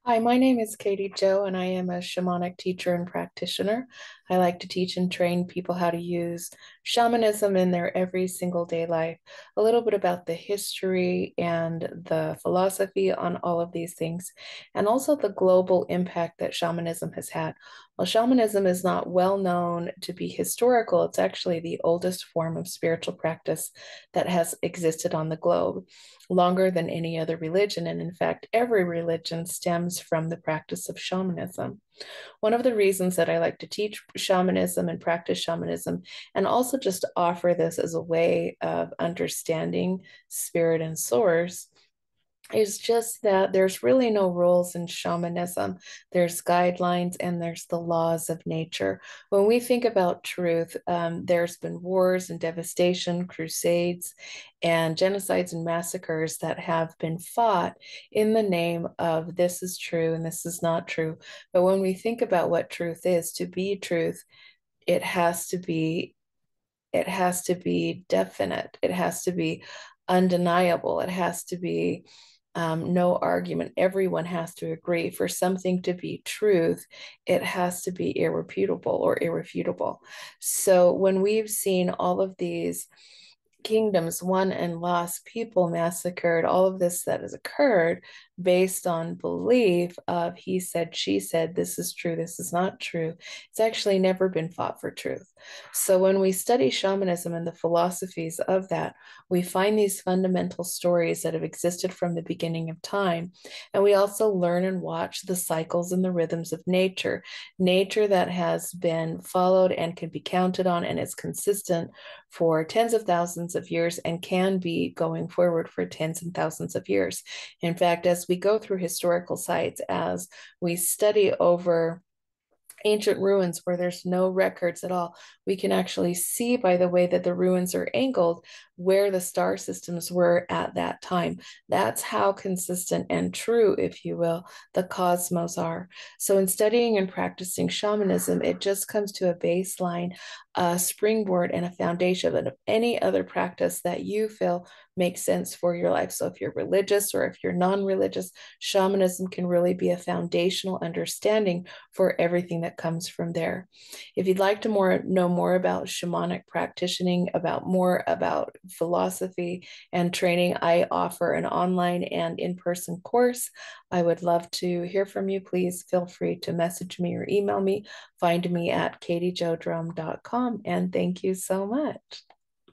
Hi, my name is Katie Jo, and I am a shamanic teacher and practitioner. I like to teach and train people how to use shamanism in their every single day life, a little bit about the history and the philosophy on all of these things, and also the global impact that shamanism has had. While shamanism is not well known to be historical, it's actually the oldest form of spiritual practice that has existed on the globe, longer than any other religion. And in fact, every religion stems from the practice of shamanism. One of the reasons that I like to teach shamanism and practice shamanism, and also just offer this as a way of understanding spirit and source, is just that there's really no rules in shamanism. There's guidelines and there's the laws of nature. When we think about truth, there's been wars and devastation, crusades, and genocides and massacres that have been fought in the name of this is true and this is not true. But when we think about what truth is, to be truth, it has to be it has to be definite. It has to be undeniable. It has to be no argument. Everyone has to agree. For something to be truth, it has to be irrefutable or irrefutable. So when we've seen all of these kingdoms won and lost, people massacred, all of this that has occurred based on belief of he said, she said, this is true, this is not true. It's actually never been fought for truth. So when we study shamanism and the philosophies of that, we find these fundamental stories that have existed from the beginning of time. And we also learn and watch the cycles and the rhythms of nature, nature that has been followed and can be counted on and is consistent for tens of thousands of years and can be going forward for tens and thousands of years. In fact, as we go through historical sites, as we study over ancient ruins where there's no records at all, we can actually see by the way that the ruins are angled where the star systems were at that time. That's how consistent and true, if you will, the cosmos are. So in studying and practicing shamanism, it just comes to a baseline, a springboard, and a foundation of any other practice that you feel makes sense for your life. So if you're religious or if you're non-religious, shamanism can really be a foundational understanding for everything that comes from there. If you'd like to know more about shamanic practicing, about more about philosophy and training, I offer an online and in-person course. I would love to hear from you. Please feel free to message me or email me. Find me at katiejodrum.com, and thank you so much.